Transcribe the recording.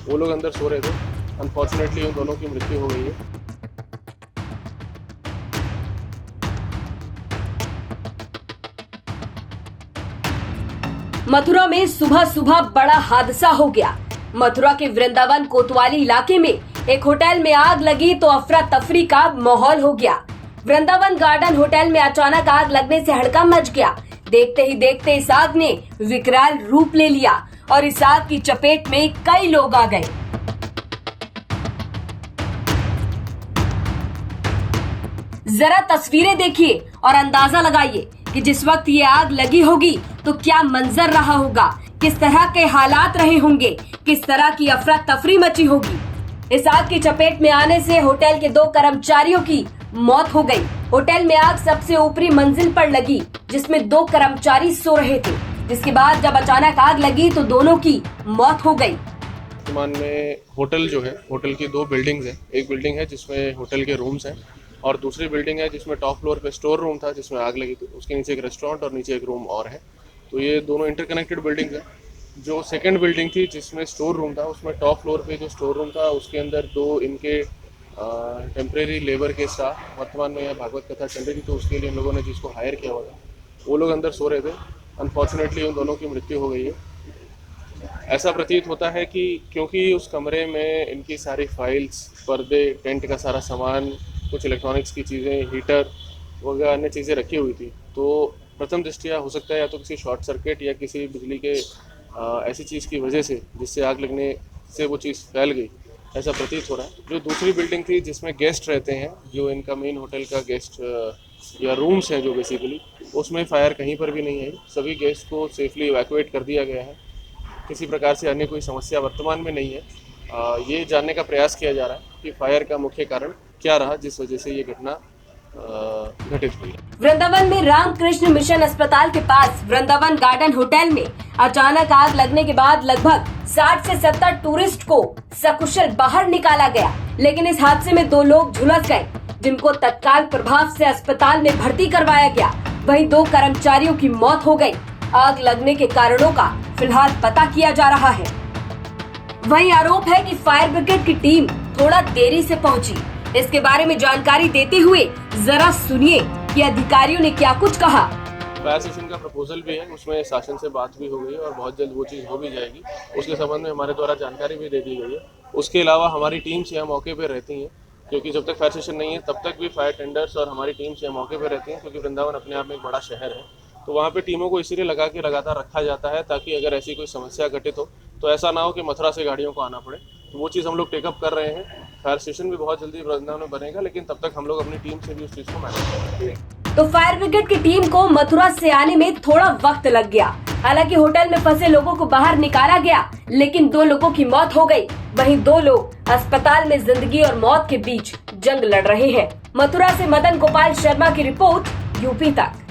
वो लोग अंदर सो रहे थे। अनफॉर्चुनेटली उन दोनों की मृत्यु हो गई है। मथुरा में सुबह सुबह बड़ा हादसा हो गया। मथुरा के वृंदावन कोतवाली इलाके में एक होटल में आग लगी तो अफरा तफरी का माहौल हो गया। वृंदावन गार्डन होटल में अचानक आग लगने से हड़कंप मच गया। देखते ही देखते इस आग ने विकराल रूप ले लिया और इस आग की चपेट में कई लोग आ गए। जरा तस्वीरें देखिए और अंदाजा लगाइए कि जिस वक्त ये आग लगी होगी तो क्या मंजर रहा होगा, किस तरह के हालात रहे होंगे, किस तरह की अफरा तफरी मची होगी। इस आग की चपेट में आने से होटल के 2 कर्मचारियों की मौत हो गई। होटल में आग सबसे ऊपरी मंजिल पर लगी जिसमें 2 कर्मचारी सो रहे थे, जिसके बाद जब अचानक आग लगी तो दोनों की मौत हो गई। वर्तमान में होटल जो है, होटल की 2 बिल्डिंग्स हैं। एक बिल्डिंग है जिसमें होटल के रूम्स हैं और दूसरी बिल्डिंग है जिसमें टॉप फ्लोर पे स्टोर रूम था जिसमें आग लगी थी। उसके नीचे एक रेस्टोरेंट और नीचे एक रूम और है। तो ये दोनों इंटरकनेक्टेड बिल्डिंग्स हैं। जो सेकंड बिल्डिंग थी जिसमें स्टोर रूम था, उसमें टॉप फ्लोर पे जो स्टोर रूम था उसके अंदर 2 इनके टेम्परेरी लेबर के स्टाफ, वर्तमान में यह भागवत कथा चल रही थी तो उसके लिए इन लोगों ने जिसको हायर किया हुआ था वो लोग अंदर सो रहे थे। अनफॉर्चुनेटली उन दोनों की मृत्यु हो गई है। ऐसा प्रतीत होता है कि क्योंकि उस कमरे में इनकी सारी फाइल्स, पर्दे, टेंट का सारा सामान, कुछ इलेक्ट्रॉनिक्स की चीज़ें, हीटर वगैरह अन्य चीज़ें रखी हुई थी, तो प्रथम दृष्टया हो सकता है या तो किसी शॉर्ट सर्किट या किसी बिजली के ऐसी चीज़ की वजह से जिससे आग लगने से वो चीज़ फैल गई, ऐसा प्रतीत हो रहा है। जो दूसरी बिल्डिंग थी जिसमें गेस्ट रहते हैं, जो इनका मेन होटल का गेस्ट या रूम्स हैं जो बेसिकली, उसमें फायर कहीं पर भी नहीं है। सभी गेस्ट को सेफली इवैक्यूएट कर दिया गया है। किसी प्रकार से अन्य कोई समस्या वर्तमान में नहीं है। ये जानने का प्रयास किया जा रहा है कि फायर का मुख्य कारण क्या रहा जिस वजह से ये घटना घटित हुई। वृंदावन में रामकृष्ण मिशन अस्पताल के पास वृंदावन गार्डन होटल में अचानक आग लगने के बाद लगभग 60 से 70 टूरिस्ट को सकुशल बाहर निकाला गया, लेकिन इस हादसे में 2 लोग झुलस गए जिनको तत्काल प्रभाव से अस्पताल में भर्ती करवाया गया। वहीं 2 कर्मचारियों की मौत हो गई। आग लगने के कारणों का फिलहाल पता किया जा रहा है। वहीं आरोप है कि फायर ब्रिगेड की टीम थोड़ा देरी से पहुंची। इसके बारे में जानकारी देते हुए जरा सुनिए कि अधिकारियों ने क्या कुछ कहा। फायर स्टेशन का प्रपोजल भी है, उसमें शासन से बात भी हो गई है और बहुत जल्द वो चीज़ हो भी जाएगी। उसके संबंध में हमारे द्वारा जानकारी भी दे दी गई है। उसके अलावा हमारी टीम्स यहाँ मौके पर रहती हैं, क्योंकि जब तक फायर स्टेशन नहीं है तब तक भी फायर टेंडर्स और हमारी टीम्स यहाँ मौके पर रहती हैं, क्योंकि वृंदावन अपने आप में एक बड़ा शहर है। तो वहाँ पे टीमों को इसीलिए लगा के लगातार रखा जाता है ताकि अगर ऐसी कोई समस्या घटित हो तो ऐसा ना हो कि मथुरा से गाड़ियों को आना पड़े। तो वो चीज़ हम लोग टेकअप कर रहे हैं। फायर स्टेशन भी बहुत जल्दी वृंदावन में बनेगा, लेकिन तब तक हम लोग अपनी टीम से भी उस चीज़ को मैनेज करेंगे। तो फायर ब्रिगेड की टीम को मथुरा से आने में थोड़ा वक्त लग गया। हालांकि होटल में फंसे लोगों को बाहर निकाला गया, लेकिन 2 लोगों की मौत हो गई। वहीं 2 लोग अस्पताल में जिंदगी और मौत के बीच जंग लड़ रहे हैं। मथुरा से मदन गोपाल शर्मा की रिपोर्ट, यूपी तक।